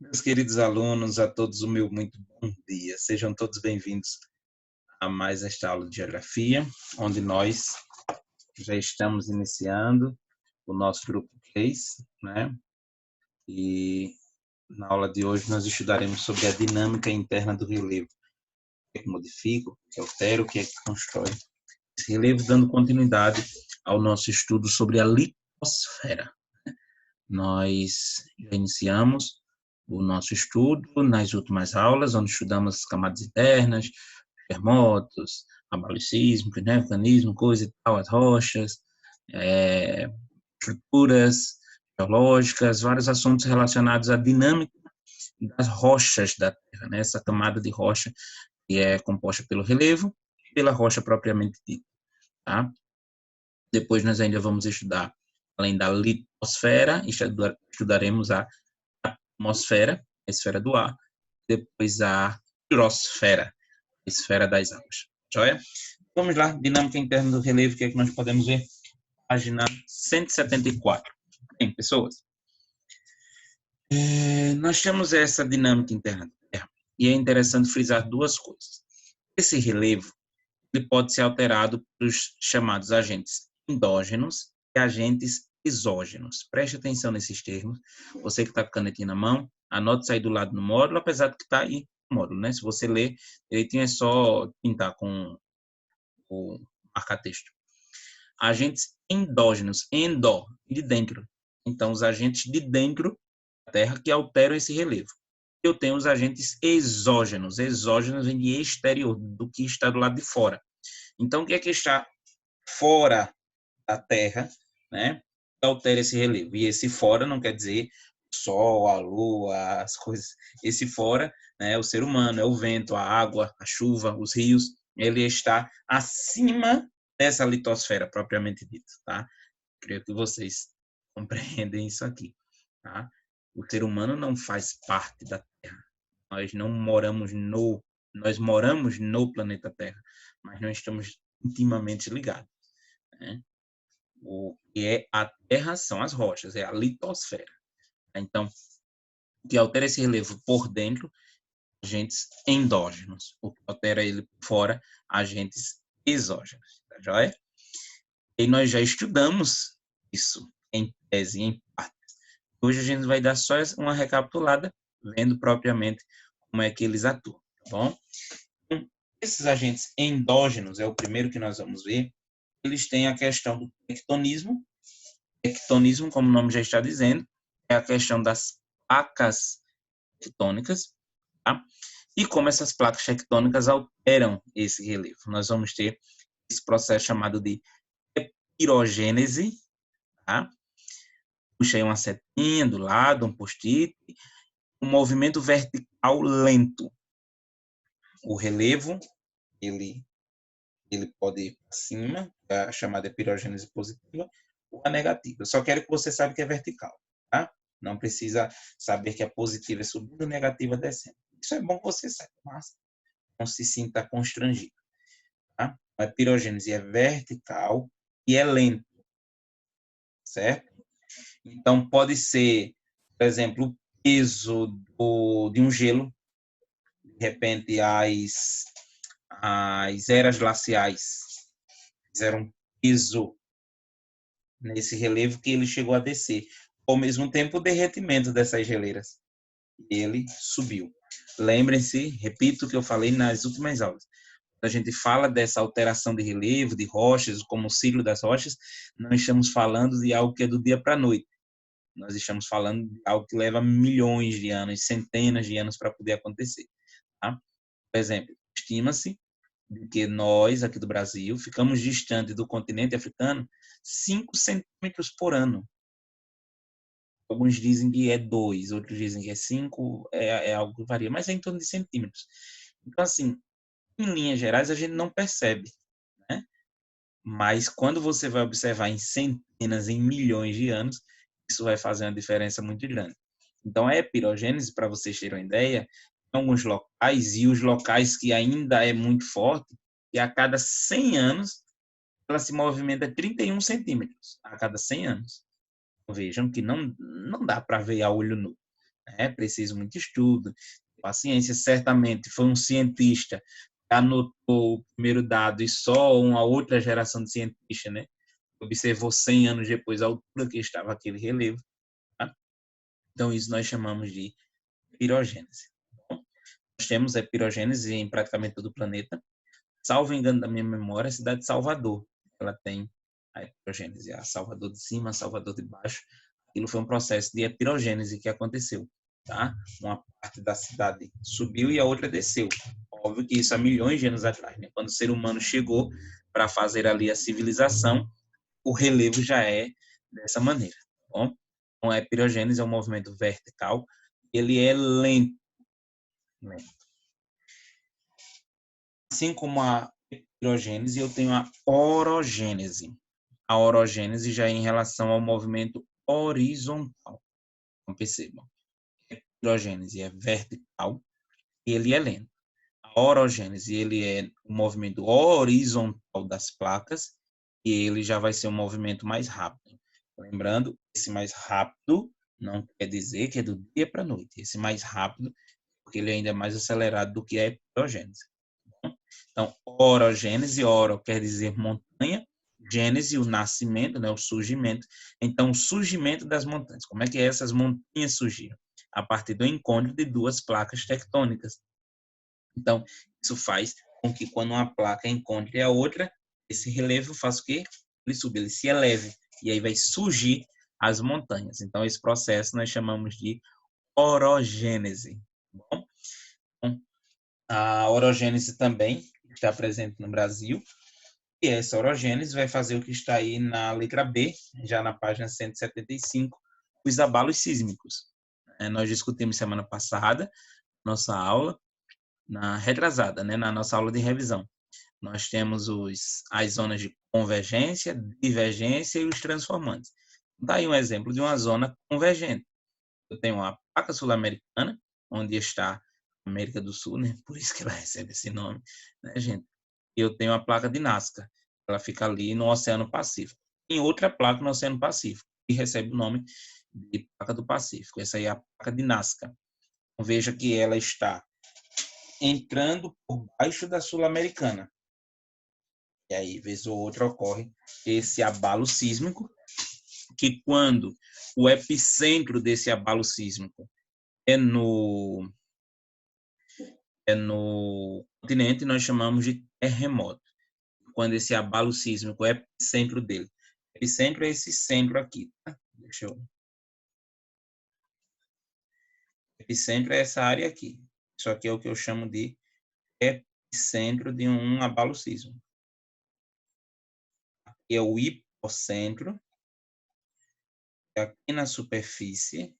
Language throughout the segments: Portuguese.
Meus queridos alunos, a todos o meu muito bom dia. Sejam todos bem-vindos a mais esta aula de Geografia, onde nós já estamos iniciando o nosso grupo 3, né? E na aula de hoje nós estudaremos sobre a dinâmica interna do relevo. O que é que modifica, o que altera, o que é que constrói esse relevo, dando continuidade ao nosso estudo sobre a litosfera. Nós já iniciamos o nosso estudo nas últimas aulas, onde estudamos as camadas internas, terremotos, abalos sísmicos, né, vulcanismo, coisa e tal, as rochas, estruturas geológicas, vários assuntos relacionados à dinâmica das rochas da Terra, né, essa camada de rocha que é composta pelo relevo e pela rocha propriamente dita, tá? Depois nós ainda vamos estudar, além da litosfera, estudaremos a atmosfera, a esfera do ar, depois a hidrosfera, a esfera das águas. Joia? Vamos lá, dinâmica interna do relevo, que é que nós podemos ver? Página 174. Bem, pessoas, nós temos essa dinâmica interna da Terra, e é interessante frisar duas coisas. Esse relevo ele pode ser alterado pelos chamados agentes endógenos e agentes exógenos. Preste atenção nesses termos. Você que está com a canetinha na mão, anote isso aí do lado do módulo, apesar de que está aí no módulo, né? Se você ler direitinho, é só pintar com o marca-texto. Agentes endógenos, endó, de dentro. Então, os agentes de dentro da Terra que alteram esse relevo. Eu tenho os agentes exógenos. Exógenos vem de exterior, do que está do lado de fora. Então, o que é que está fora da Terra, né, que altera esse relevo? E esse fora não quer dizer o Sol, a Lua, as coisas. Esse fora, né, é o ser humano, é o vento, a água, a chuva, os rios. Ele está acima dessa litosfera propriamente dita, tá? Creio que vocês compreendem isso aqui, tá? O ser humano não faz parte da Terra. Nós moramos no planeta Terra, mas não estamos intimamente ligados, né? O que é a Terra são as rochas, é a litosfera. Então, o que altera esse relevo por dentro, agentes endógenos. O que altera ele por fora, agentes exógenos. Tá joia? E nós já estudamos isso em tese, em parte. Hoje a gente vai dar só uma recapitulada, vendo propriamente como é que eles atuam, tá bom? Então, esses agentes endógenos, é o primeiro que nós vamos ver, eles têm a questão do tectonismo. Tectonismo, como o nome já está dizendo, é a questão das placas tectônicas, tá? E como essas placas tectônicas alteram esse relevo. Nós vamos ter esse processo chamado de pirogênese, tá? Puxa aí uma setinha do lado, um post-it, um movimento vertical lento. O relevo, ele pode ir para cima, a chamada pirogênese positiva, ou a negativa. Eu só quero que você saiba que é vertical, tá? Não precisa saber que a positiva é subindo, a negativa é descendo. Isso é bom que você saiba, mas não se sinta constrangido, tá? A pirogênese é vertical e é lento, certo? Então, pode ser, por exemplo, o peso de um gelo, de repente as eras glaciais fizeram um peso nesse relevo que ele chegou a descer. Ao mesmo tempo, o derretimento dessas geleiras. Ele subiu. Lembrem-se, repito o que eu falei nas últimas aulas. Quando a gente fala dessa alteração de relevo, de rochas, como o ciclo das rochas, não estamos falando de algo que é do dia para a noite. Nós estamos falando de algo que leva milhões de anos, centenas de anos para poder acontecer. Tá? Por exemplo, estima-se que nós, aqui do Brasil, ficamos distante do continente africano 5 centímetros por ano. Alguns dizem que é 2, outros dizem que é 5, é algo que varia, mas é em torno de centímetros. Então, assim, em linhas gerais, a gente não percebe, né? Mas quando você vai observar em centenas, em milhões de anos, isso vai fazer uma diferença muito grande. Então, a epirogênese, para vocês terem uma ideia, em alguns locais, e os locais que ainda é muito forte, e a cada 100 anos, ela se movimenta 31 centímetros, a cada 100 anos. Vejam que não dá para ver a olho nu, É preciso muito estudo, paciência. Certamente foi um cientista que anotou o primeiro dado e só uma outra geração de cientistas, né, observou 100 anos depois a altura que estava aquele relevo. Tá? Então, isso nós chamamos de pirogênese. Bom, nós temos a pirogênese em praticamente todo o planeta. Salvo engano da minha memória, a cidade de Salvador, ela tem a pirogênese, a Salvador de cima, a Salvador de baixo. Aquilo foi um processo de pirogênese que aconteceu. Tá? Uma parte da cidade subiu e a outra desceu. Óbvio que isso há milhões de anos atrás. Né? Quando o ser humano chegou para fazer ali a civilização, o relevo já é dessa maneira. Tá bom? Então, a pirogênese é um movimento vertical, ele é lento. Assim como a pirogênese, eu tenho a orogênese. A orogênese já é em relação ao movimento horizontal. Então, percebam, a pirogênese é vertical e ele é lento. A orogênese, ele é o movimento horizontal das placas e ele já vai ser um movimento mais rápido. Lembrando, esse mais rápido não quer dizer que é do dia para a noite. Esse mais rápido, porque ele ainda é mais acelerado do que a pirogênese. Então, orogênese, oro quer dizer montanha, gênese, o nascimento, né, o surgimento. Então, o surgimento das montanhas. Como é que essas montanhas surgiram? A partir do encontro de duas placas tectônicas. Então, isso faz com que quando uma placa encontre a outra, esse relevo faz o quê? Ele suba, ele se eleve. E aí vai surgir as montanhas. Então, esse processo nós chamamos de orogênese. Bom? Então, a orogênese também está presente no Brasil. E essa orogênese vai fazer o que está aí na letra B, já na página 175, os abalos sísmicos. Nós discutimos semana passada, nossa aula, na retrasada, né, na nossa aula de revisão. Nós temos as zonas de convergência, divergência e os transformantes. Daí um exemplo de uma zona convergente. Eu tenho a placa sul-americana, onde está a América do Sul, né? Por isso que ela recebe esse nome, né, gente? E eu tenho a placa de Nazca, ela fica ali no Oceano Pacífico. Tem outra placa no Oceano Pacífico, que recebe o nome de placa do Pacífico. Essa aí é a placa de Nazca. Então, veja que ela está entrando por baixo da sul-americana. E aí, vez ou outra, ocorre esse abalo sísmico, que quando o epicentro desse abalo sísmico é no continente, nós chamamos de terremoto. Quando esse abalo sísmico é o epicentro dele. O epicentro é esse centro aqui. Tá? Epicentro é essa área aqui. Isso aqui é o que eu chamo de epicentro de um abalo sísmico. Aqui é o hipocentro. Aqui na superfície,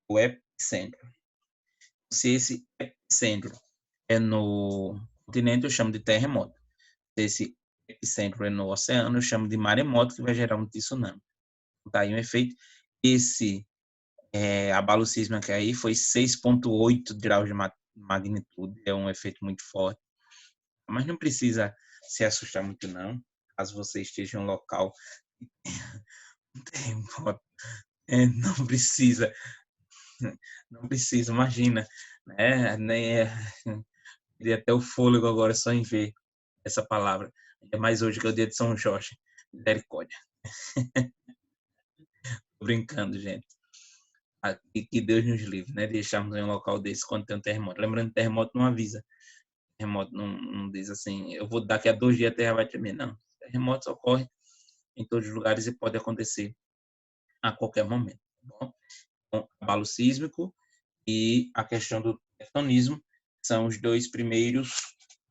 o epicentro. Se esse epicentro é no continente, eu chamo de terremoto. Se esse epicentro é no oceano, eu chamo de maremoto, que vai gerar um tsunami. Tá aí um efeito. Esse abalo sísmico aí foi 6,8 graus de magnitude, é um efeito muito forte. Mas não precisa se assustar muito, não. Caso você esteja em um local terremoto, não precisa, imagina, né? Nem perdi até o fôlego agora só em ver essa palavra. É mais hoje que é o dia de São Jorge. Misericórdia. Tô brincando, gente. Que Deus nos livre, né? Deixarmos em um local desse quando tem um terremoto. Lembrando, terremoto não avisa. Terremoto não diz assim, eu vou daqui a 2 dias a terra vai tremer. Não. Terremotos ocorrem em todos os lugares e pode acontecer a qualquer momento. Tá bom? Então, abalo sísmico e a questão do tectonismo são os dois primeiros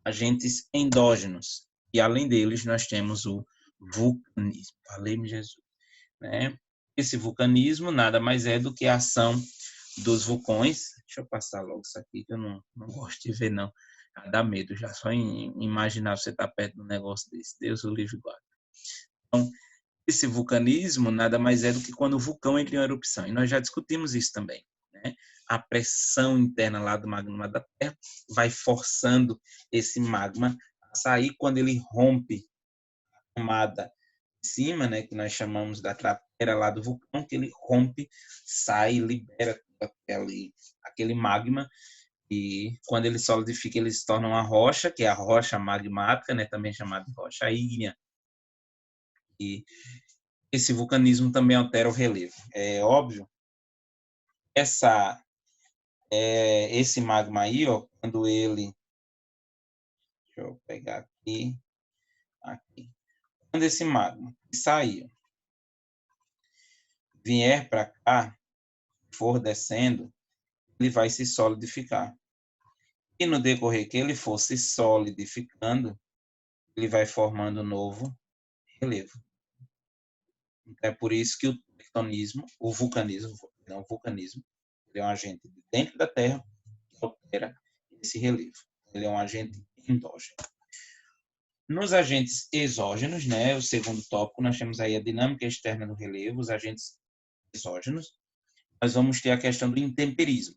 agentes endógenos. E além deles, nós temos o vulcanismo. Falei-me Jesus. Né? Esse vulcanismo nada mais é do que a ação dos vulcões. Deixa eu passar logo isso aqui, que eu não gosto de ver, não. Dá medo já, só em imaginar você estar perto de um negócio desse. Deus o livre guarda. Então, esse vulcanismo nada mais é do que quando o vulcão entra em erupção. E nós já discutimos isso também. Né? A pressão interna lá do magma da Terra vai forçando esse magma a sair quando ele rompe a camada de cima, né, que nós chamamos da cratera lá do vulcão, que ele rompe, sai, libera ali aquele magma, e quando ele solidifica, ele se torna uma rocha, que é a rocha magmática, né, também chamada de rocha ígnea. E esse vulcanismo também altera o relevo. É óbvio, esse magma aí, ó, quando ele... Deixa eu pegar aqui. Quando esse magma sair, vier para cá, for descendo, ele vai se solidificar. E no decorrer que ele for se solidificando, ele vai formando um novo relevo. É por isso que o tectonismo, o vulcanismo, ele é um agente dentro da Terra que altera esse relevo. Ele é um agente endógeno. Nos agentes exógenos, né, o segundo tópico, nós temos aí a dinâmica externa do relevo, os agentes exógenos. Nós vamos ter a questão do intemperismo.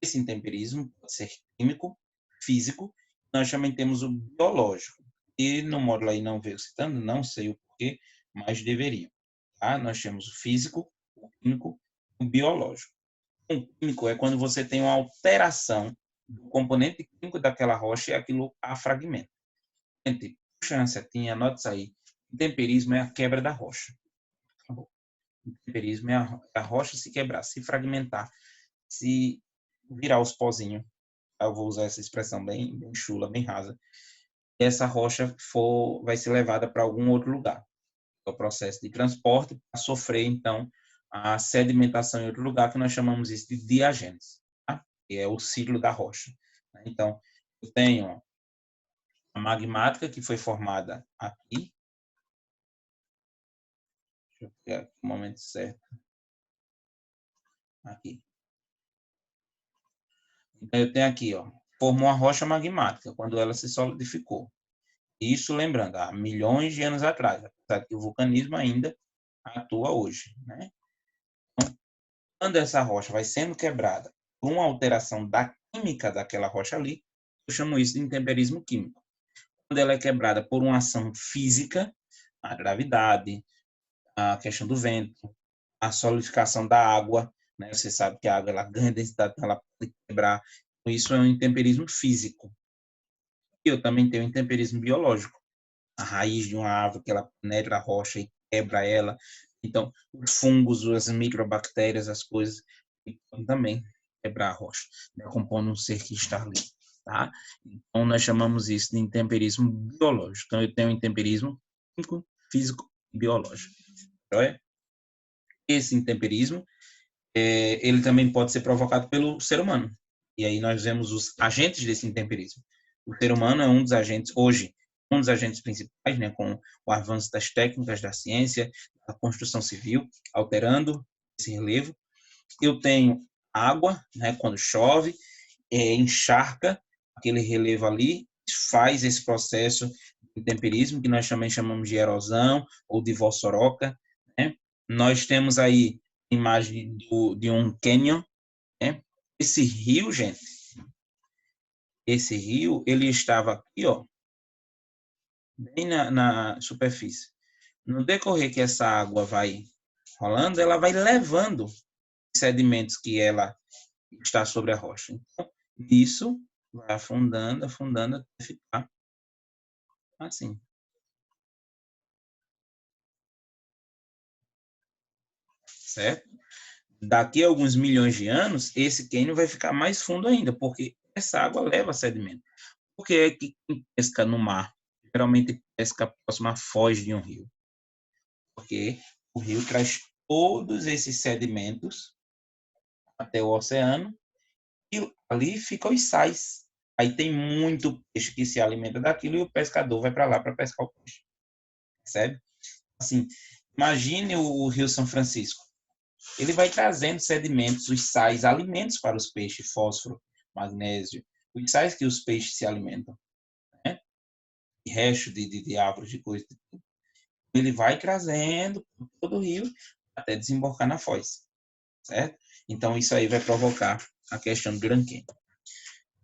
Esse intemperismo pode ser químico, físico, nós também temos o biológico. E no módulo aí não veio citando, não sei o porquê, mas deveria. Tá? Nós temos o físico, o químico e o biológico. O químico é quando você tem uma alteração do componente químico daquela rocha e aquilo a fragmenta. Gente, puxa a setinha, anota isso aí. O temperismo é a quebra da rocha. Acabou. O temperismo é a rocha se quebrar, se fragmentar, se virar os pozinhos. Eu vou usar essa expressão bem chula, bem rasa. E essa rocha vai ser levada para algum outro lugar. É o processo de transporte para sofrer, então, a sedimentação em outro lugar, que nós chamamos isso de diagênese, tá? Que é o ciclo da rocha. Então, eu tenho a magmática, que foi formada aqui. Deixa eu pegar o momento certo. Aqui. Então, eu tenho aqui, ó, formou uma rocha magmática, quando ela se solidificou. Isso, lembrando, há milhões de anos atrás, apesar que o vulcanismo ainda atua hoje, né? Então, quando essa rocha vai sendo quebrada por uma alteração da química daquela rocha ali, eu chamo isso de intemperismo químico. Quando ela é quebrada por uma ação física, a gravidade, a questão do vento, a solidificação da água, né? Você sabe que a água ela ganha densidade, ela pode quebrar. Isso é um intemperismo físico. E eu também tenho um intemperismo biológico. A raiz de uma árvore que ela penetra a rocha e quebra ela. Então, os fungos, as microbactérias, as coisas, também quebrar a rocha, decompondo um ser que está ali. Tá? Então, nós chamamos isso de intemperismo biológico. Então, eu tenho intemperismo químico, físico e biológico. Esse intemperismo, ele também pode ser provocado pelo ser humano. E aí nós vemos os agentes desse intemperismo. O ser humano é um dos agentes, hoje, um dos agentes principais, né, com o avanço das técnicas da ciência, da construção civil, alterando esse relevo. Eu tenho água, né, quando chove, encharca aquele relevo ali, faz esse processo de temperismo, que nós também chamamos de erosão ou de vossoroca. Né? Nós temos aí a imagem de um cânion. Né? Esse rio, gente, ele estava aqui, ó, bem na superfície. No decorrer que essa água vai rolando, ela vai levando sedimentos que ela está sobre a rocha. Então, isso vai afundando, afundando até ficar assim. Certo? Daqui a alguns milhões de anos, esse cânion vai ficar mais fundo ainda, porque essa água leva sedimento. Por que é que quem pesca no mar geralmente pesca próximo à foz de um rio? Porque o rio traz todos esses sedimentos até o oceano e ali ficam os sais. Aí tem muito peixe que se alimenta daquilo e o pescador vai para lá para pescar o peixe. Percebe? Assim, imagine o Rio São Francisco. Ele vai trazendo sedimentos, os sais, alimentos para os peixes, fósforo, magnésio, os sais que os peixes se alimentam, né? E resto de árvores, de coisas. Ele vai trazendo por todo o rio até desembocar na foz, certo? Então, isso aí vai provocar a questão do Grand Canyon.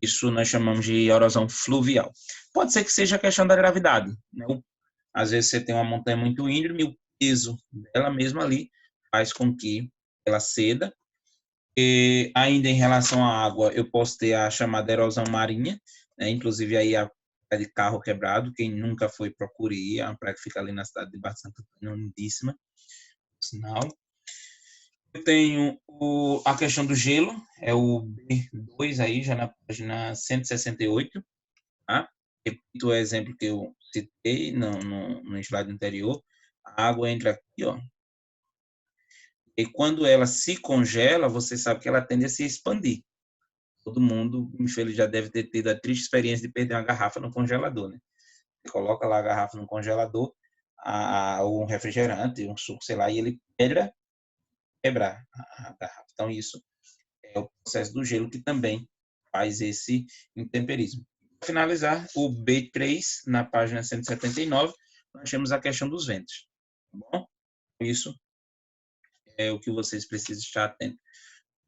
Isso nós chamamos de erosão fluvial. Pode ser que seja a questão da gravidade, né? Às vezes você tem uma montanha muito íngreme e o peso dela mesma ali faz com que ela ceda E ainda em relação à água, eu posso ter a chamada erosão marinha, né? Inclusive aí a praia de Carro Quebrado, quem nunca foi, procure ir, é uma praia que fica ali na cidade de Barra Santo Antônio, lindíssima, por sinal. Eu tenho a questão do gelo, é o B2 aí, já na página 168, tá? Repito o exemplo que eu citei no slide anterior, a água entra aqui, ó, e quando ela se congela, você sabe que ela tende a se expandir. Todo mundo, infeliz, já deve ter tido a triste experiência de perder uma garrafa no congelador, né? Você coloca lá a garrafa no congelador, ou um refrigerante, um suco, sei lá, e ele quebrar a garrafa. Então, isso é o processo do gelo que também faz esse intemperismo. Para finalizar, o B3, na página 179, nós temos a questão dos ventos. Tá bom? Isso é o que vocês precisam estar atentos.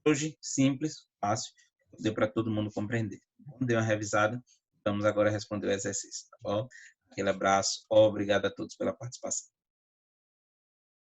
Hoje, simples, fácil, deu para todo mundo compreender. Deu uma revisada, vamos agora responder o exercício, tá bom? Aquele abraço, obrigado a todos pela participação.